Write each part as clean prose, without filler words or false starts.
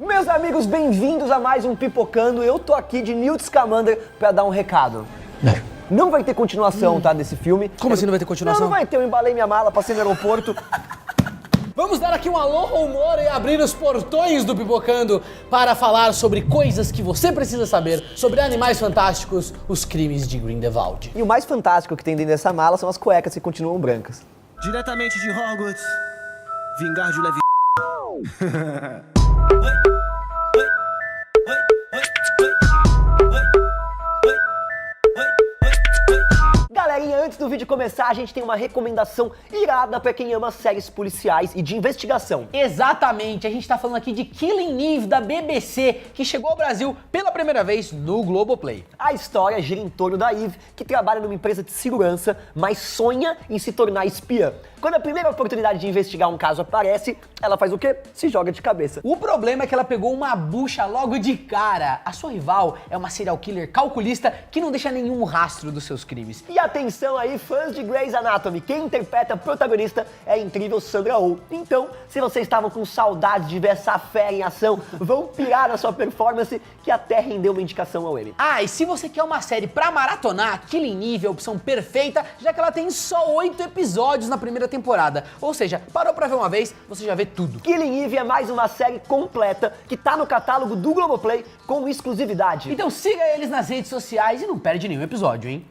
Meus amigos, bem-vindos a mais um Pipocando. Eu tô aqui de Newt Scamander pra dar um recado. Não vai ter continuação, tá, desse filme. Como assim não vai ter continuação? Não vai ter, eu embalei minha mala, passei no aeroporto. Vamos dar aqui um alô humor e abrir os portões do Pipocando para falar sobre coisas que você precisa saber sobre Animais Fantásticos, os crimes de Grindelwald. E o mais fantástico que tem dentro dessa mala são as cuecas que continuam brancas. Diretamente de Hogwarts, vingar de leve. Galerinha, antes do vídeo começar, a gente tem uma recomendação irada pra quem ama séries policiais e de investigação. Exatamente, a gente tá falando aqui de Killing Eve da BBC, que chegou ao Brasil pela primeira vez no Globoplay. A história gira em torno da Eve, que trabalha numa empresa de segurança, mas sonha em se tornar espiã. Quando a primeira oportunidade de investigar um caso aparece, ela faz o quê? Se joga de cabeça. O problema é que ela pegou uma bucha logo de cara. A sua rival é uma serial killer calculista que não deixa nenhum rastro dos seus crimes. E atenção aí, fãs de Grey's Anatomy, quem interpreta a protagonista é a incrível Sandra Oh. Então, se vocês estavam com saudade de ver essa fera em ação, vão pirar na sua performance, que até rendeu uma indicação ao Emmy. Ah, e se você quer uma série pra maratonar, Killing Eve é a opção perfeita, já que ela tem só 8 episódios na primeira temporada. Ou seja, parou pra ver uma vez, você já vê tudo. Killing Eve é mais uma série completa que tá no catálogo do Globoplay com exclusividade. Então siga eles nas redes sociais e não perde nenhum episódio, hein?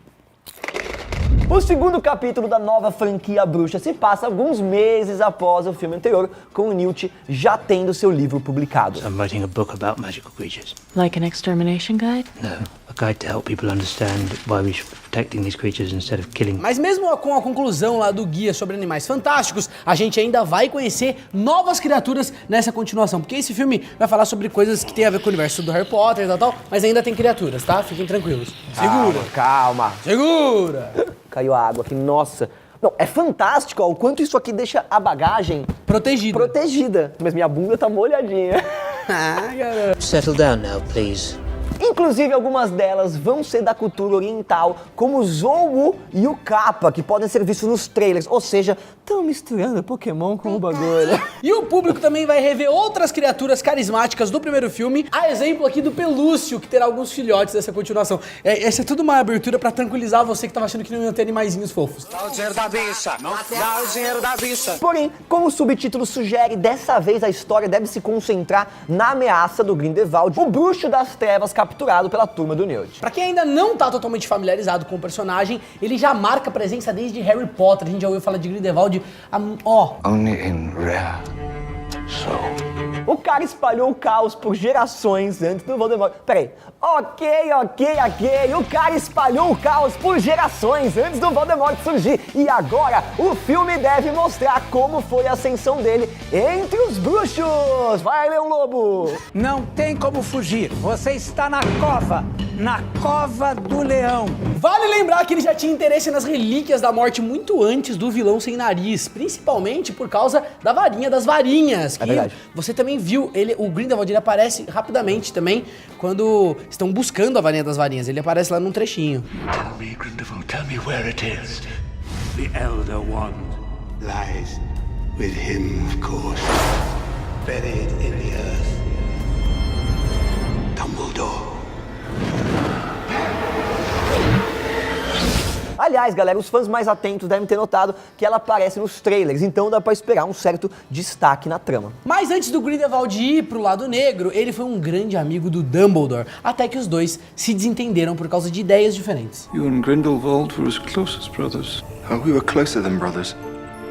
O segundo capítulo da nova franquia Bruxa se passa alguns meses após o filme anterior, com o Newt já tendo seu livro publicado. I'm writing a book about magical creatures. Like an extermination guide? No, a guide to help people understand why we should be protecting these creatures instead of killing. Mas mesmo com a conclusão lá do guia sobre animais fantásticos, a gente ainda vai conhecer novas criaturas nessa continuação, porque esse filme vai falar sobre coisas que tem a ver com o universo do Harry Potter e tal, mas ainda tem criaturas, tá? Fiquem tranquilos. Segura! Calma. Segura! Caiu a água aqui, nossa. Não, é fantástico, ó, o quanto isso aqui deixa a bagagem protegida. Mas minha bunda tá molhadinha. Ah, garoto. Settle down now, please. Inclusive, algumas delas vão ser da cultura oriental, como o Zou e o Kappa, que podem ser vistos nos trailers. Ou seja, estão misturando Pokémon com o bagulho. E o público também vai rever outras criaturas carismáticas do primeiro filme, a exemplo aqui do Pelúcio, que terá alguns filhotes dessa continuação. Essa é tudo uma abertura pra tranquilizar você que tava achando que não iam ter animaizinhos fofos. Dá o dinheiro da bicha! Dá o dinheiro da bicha! Porém, como o subtítulo sugere, dessa vez a história deve se concentrar na ameaça do Grindelwald, o bruxo das trevas capturado pela turma do Newt. Pra quem ainda não tá totalmente familiarizado com o personagem, ele já marca presença desde Harry Potter. A gente já ouviu falar de Grindelwald, Only in rare soul. O cara espalhou o caos por gerações antes do Voldemort. Peraí. Ok. O cara espalhou o caos por gerações antes do Voldemort surgir. E agora o filme deve mostrar como foi a ascensão dele entre os bruxos. Vai, Leão Lobo! Não tem como fugir. Você está na cova do leão. Vale lembrar que ele já tinha interesse nas relíquias da morte muito antes do vilão sem nariz, principalmente por causa da varinha das varinhas. Que verdade. Você também viu, o Grindelwald ele aparece rapidamente também quando estão buscando a varinha das varinhas. Ele aparece lá num trechinho. Tell me, Grindelwald, tell me where it is. The Elder Wand lies with him, of course. Buried in the earth. Dumbledore. Aliás, galera, os fãs mais atentos devem ter notado que ela aparece nos trailers, então dá pra esperar um certo destaque na trama. Mas antes do Grindelwald ir pro lado negro, ele foi um grande amigo do Dumbledore, até que os dois se desentenderam por causa de ideias diferentes. You and Grindelwald were as close as brothers. Oh, we were closer than brothers.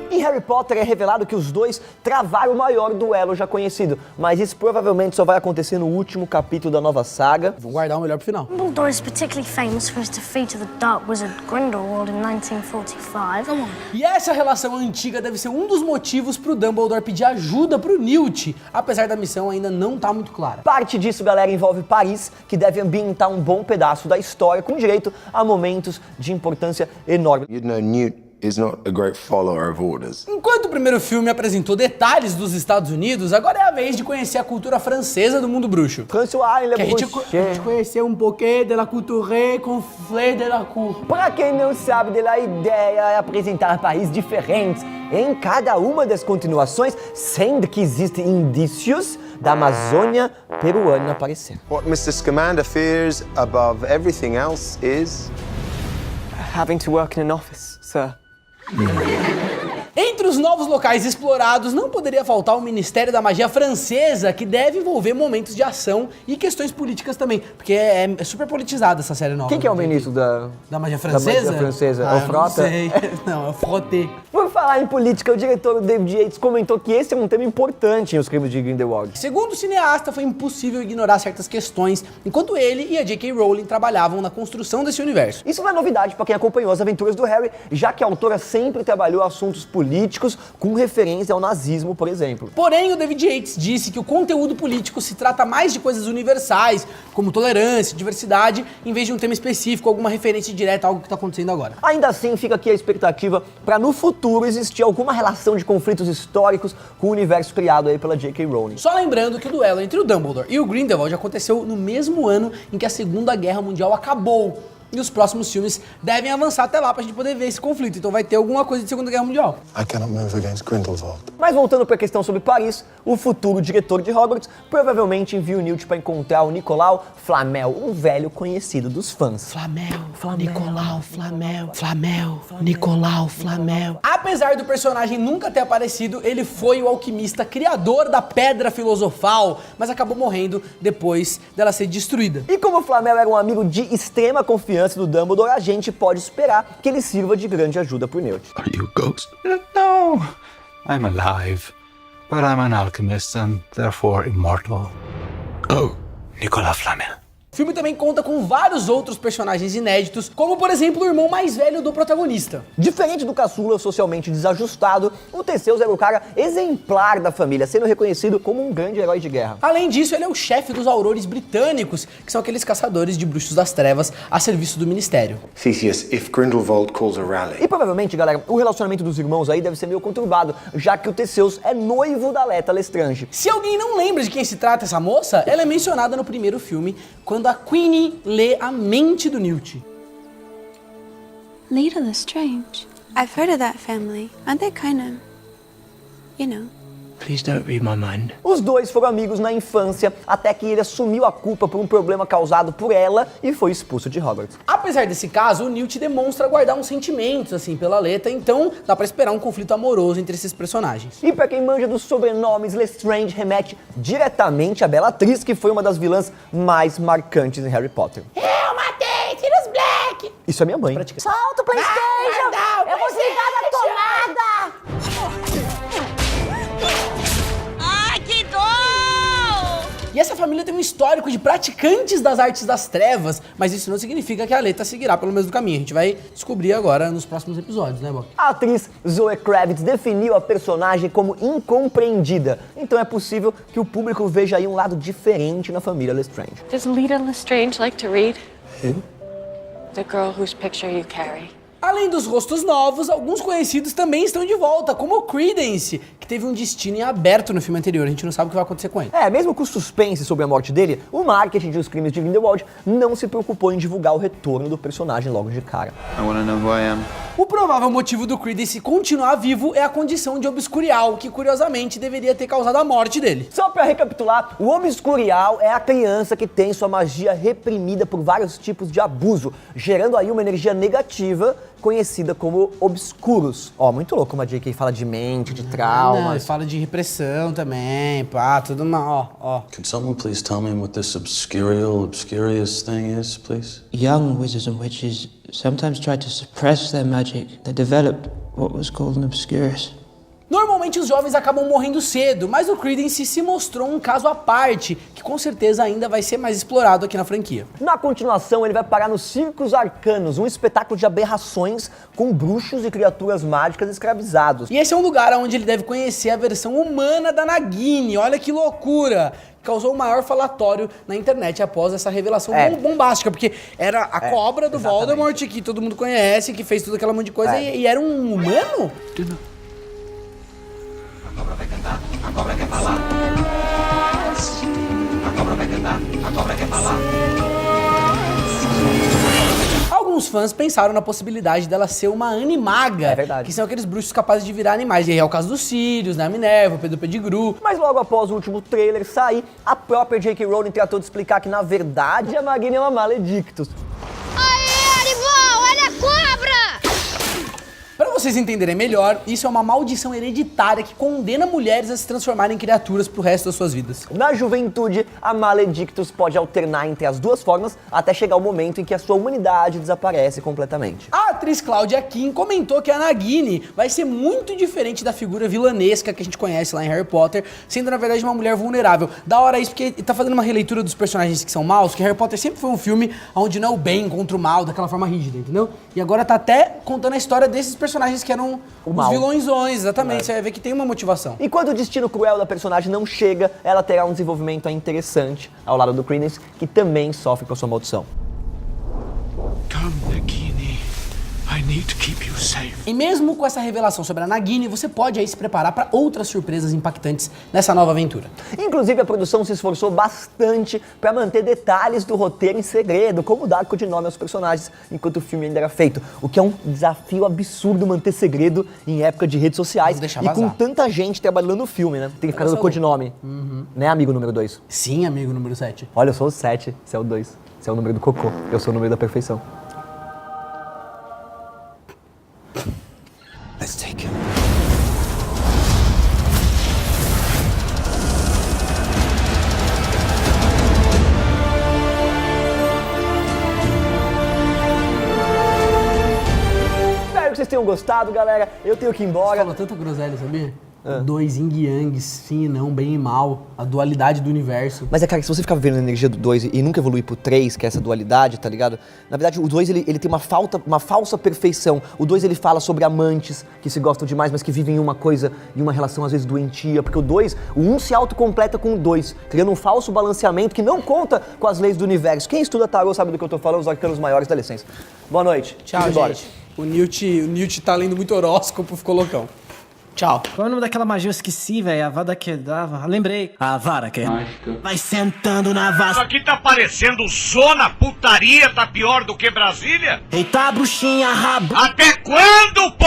Em Harry Potter é revelado que os dois travaram o maior duelo já conhecido, mas isso provavelmente só vai acontecer no último capítulo da nova saga. Vou guardar o melhor pro final. Dumbledore is particularly famous for his defeat of the Dark Wizard Grindelwald in 1945. Come on. E essa relação antiga deve ser um dos motivos pro Dumbledore pedir ajuda pro Newt, apesar da missão ainda não tá muito clara. Parte disso, galera, envolve Paris, que deve ambientar um bom pedaço da história, com direito a momentos de importância enorme. You'd know Newt is not a great follower of orders. Enquanto o primeiro filme apresentou detalhes dos Estados Unidos, agora é a vez de conhecer a cultura francesa do mundo bruxo. François, Que a gente conheceu um pouquinho da culture com fleur de la cour. Para quem não sabe, a ideia é apresentar países diferentes em cada uma das continuações, sendo que existem indícios da Amazônia peruana aparecer. What Mr. Scamander fears above everything else is... having to work in an office, sir. Entre os novos locais explorados, não poderia faltar o Ministério da Magia Francesa, que deve envolver momentos de ação e questões políticas também, porque é super politizada essa série nova. Quem que é o ministro da Magia Francesa? Da Magia Francesa? É o Frota? Não sei. Não, é o Frotté. Por falar em política, o diretor David Yates comentou que esse é um tema importante em Os Crimes de Grindelwald. Segundo o cineasta, foi impossível ignorar certas questões, enquanto ele e a J.K. Rowling trabalhavam na construção desse universo. Isso não é novidade para quem acompanhou as aventuras do Harry, já que a autora sempre trabalhou assuntos políticos com referência ao nazismo, por exemplo. Porém, o David Yates disse que o conteúdo político se trata mais de coisas universais, como tolerância, diversidade, em vez de um tema específico, alguma referência direta a algo que está acontecendo agora. Ainda assim, fica aqui a expectativa para no futuro existir alguma relação de conflitos históricos com o universo criado aí pela J.K. Rowling. Só lembrando que o duelo entre o Dumbledore e o Grindelwald aconteceu no mesmo ano em que a Segunda Guerra Mundial acabou. E os próximos filmes devem avançar até lá pra gente poder ver esse conflito. Então vai ter alguma coisa de Segunda Guerra Mundial. I cannot move against Grindelwald. Mas voltando para a questão sobre Paris, o futuro diretor de Hogwarts provavelmente envia o Newt para encontrar o Nicolau Flamel, um velho conhecido dos fãs. Nicolau Flamel. Apesar do personagem nunca ter aparecido, ele foi o alquimista criador da Pedra Filosofal, mas acabou morrendo depois dela ser destruída. E como o Flamel era um amigo de extrema confiança do Dumbledore, a gente pode esperar que ele sirva de grande ajuda pro Newt. Are you a ghost? No, I'm alive, but I'm an alchemist and therefore immortal. Oh, Nicolas Flamel. O filme também conta com vários outros personagens inéditos, como por exemplo o irmão mais velho do protagonista. Diferente do caçula socialmente desajustado, o Theseus era o cara exemplar da família, sendo reconhecido como um grande herói de guerra. Além disso, ele é o chefe dos aurores britânicos, que são aqueles caçadores de bruxos das trevas a serviço do ministério. Theseus, if Grindelwald calls a rally... E provavelmente, galera, o relacionamento dos irmãos aí deve ser meio conturbado, já que o Theseus é noivo da Leta Lestrange. Se alguém não lembra de quem se trata essa moça, ela é mencionada no primeiro filme, quando a Queenie lê a mente do Newt. Leta Lestrange. I've heard of that family. Aren't they kind of, you know... Please don't read my mind. Os dois foram amigos na infância, até que ele assumiu a culpa por um problema causado por ela e foi expulso de Hogwarts. Apesar desse caso, o Newt demonstra guardar uns sentimentos, assim, pela Leta, então dá pra esperar um conflito amoroso entre esses personagens. E pra quem manja dos sobrenomes, Lestrange remete diretamente à Bellatrix, que foi uma das vilãs mais marcantes em Harry Potter. Eu matei Sirius Black! Isso é minha mãe. Solta o PlayStation! Eu vou desligar da tomada! E essa família tem um histórico de praticantes das artes das trevas, mas isso não significa que a Leta seguirá pelo mesmo caminho. A gente vai descobrir agora nos próximos episódios, né, Bob? A atriz Zoe Kravitz definiu a personagem como incompreendida, então é possível que o público veja aí um lado diferente na família Lestrange. Does Leta Lestrange like to read? Who? The girl whose picture you carry. Além dos rostos novos, alguns conhecidos também estão de volta, como o Credence, que teve um destino em aberto no filme anterior. A gente não sabe o que vai acontecer com ele. Mesmo com o suspense sobre a morte dele, o marketing dos Crimes de Grindelwald não se preocupou em divulgar o retorno do personagem logo de cara. I want to know who I am. O provável motivo do Credence continuar vivo é a condição de Obscurial, que curiosamente deveria ter causado a morte dele. Só pra recapitular, o Obscurial é a criança que tem sua magia reprimida por vários tipos de abuso, gerando aí uma energia negativa conhecida como Obscurus. Muito louco como a J.K. fala de mente, de traumas. Fala de repressão também, pá, tudo mal, Could someone please tell me what this obscurious thing is, please? Young wizards and witches sometimes try to suppress their magic. They developed what was called an obscurus. Normalmente Geralmente os jovens acabam morrendo cedo, mas o Credence se mostrou um caso à parte, que com certeza ainda vai ser mais explorado aqui na franquia. Na continuação, ele vai parar nos Circos Arcanos, um espetáculo de aberrações com bruxos e criaturas mágicas escravizados. E esse é um lugar onde ele deve conhecer a versão humana da Nagini, olha que loucura! Causou o maior falatório na internet após essa revelação bombástica, porque era a cobra do Voldemort, que todo mundo conhece, que fez tudo aquela monte de coisa, e era um humano? A cobra vai cantar, a cobra quer falar. A cobra vai cantar, a cobra quer falar. Alguns fãs pensaram na possibilidade dela ser uma animaga, que são aqueles bruxos capazes de virar animais. E aí é o caso dos Sirius, né, a Minerva, o Pedro Pettigrew. Mas logo após o último trailer sair, a própria J.K. Rowling tratou de explicar que, na verdade, a Nagini é uma Maledictus. Aê, animal! Olha a cobra! Pra vocês entenderem melhor, isso é uma maldição hereditária que condena mulheres a se transformarem em criaturas pro resto das suas vidas. Na juventude, a Maledictus pode alternar entre as duas formas até chegar o momento em que a sua humanidade desaparece completamente. A atriz Claudia Kim comentou que a Nagini vai ser muito diferente da figura vilanesca que a gente conhece lá em Harry Potter, sendo na verdade uma mulher vulnerável. Da hora isso, porque ele tá fazendo uma releitura dos personagens que são maus, que Harry Potter sempre foi um filme onde não é o bem contra o mal, daquela forma rígida, entendeu? E agora tá até contando a história desses personagens que eram os vilõezões, exatamente. Você vai ver que tem uma motivação. E quando o destino cruel da personagem não chega, ela terá um desenvolvimento interessante ao lado do Credence, que também sofre com a sua maldição. Come, Nagini. I need to keep you safe. E mesmo com essa revelação sobre a Nagini, você pode aí se preparar para outras surpresas impactantes nessa nova aventura. Inclusive, a produção se esforçou bastante para manter detalhes do roteiro em segredo, como dar codinome aos personagens enquanto o filme ainda era feito. O que é um desafio absurdo manter segredo em época de redes sociais e com tanta gente trabalhando no filme, né? Tem que ficar dando codinome. Né, amigo número 2? Sim, amigo número 7. Olha, eu sou o 7, você é o 2. Você é o número do cocô, eu sou o número da perfeição. Let's take him. Espero que vocês tenham gostado, galera. Eu tenho que ir embora. Você fala tanta groselha, sabia? Dois yin e yang, sim e não, bem e mal, a dualidade do universo. Mas é, cara, se você ficar vivendo a energia do 2 e nunca evoluir pro 3, que é essa dualidade, tá ligado? Na verdade, o 2, ele tem uma falsa perfeição. O 2, ele fala sobre amantes que se gostam demais, mas que vivem uma coisa, em uma relação às vezes doentia. Porque o 2, o 1 se autocompleta com o 2, criando um falso balanceamento que não conta com as leis do universo. Quem estuda tarô sabe do que eu tô falando, os arcanos maiores, dá licença. Boa noite. Tchau, gente. O Newt tá lendo muito horóscopo, ficou loucão. Tchau. Qual é o nome daquela magia? Eu esqueci, velho. A Avada Kedavra. Lembrei. A Avada Kedavra. Vai sentando na vasta. Isso aqui tá parecendo zona, putaria, tá pior do que Brasília? Eita, bruxinha, rabo. Até quando, pô?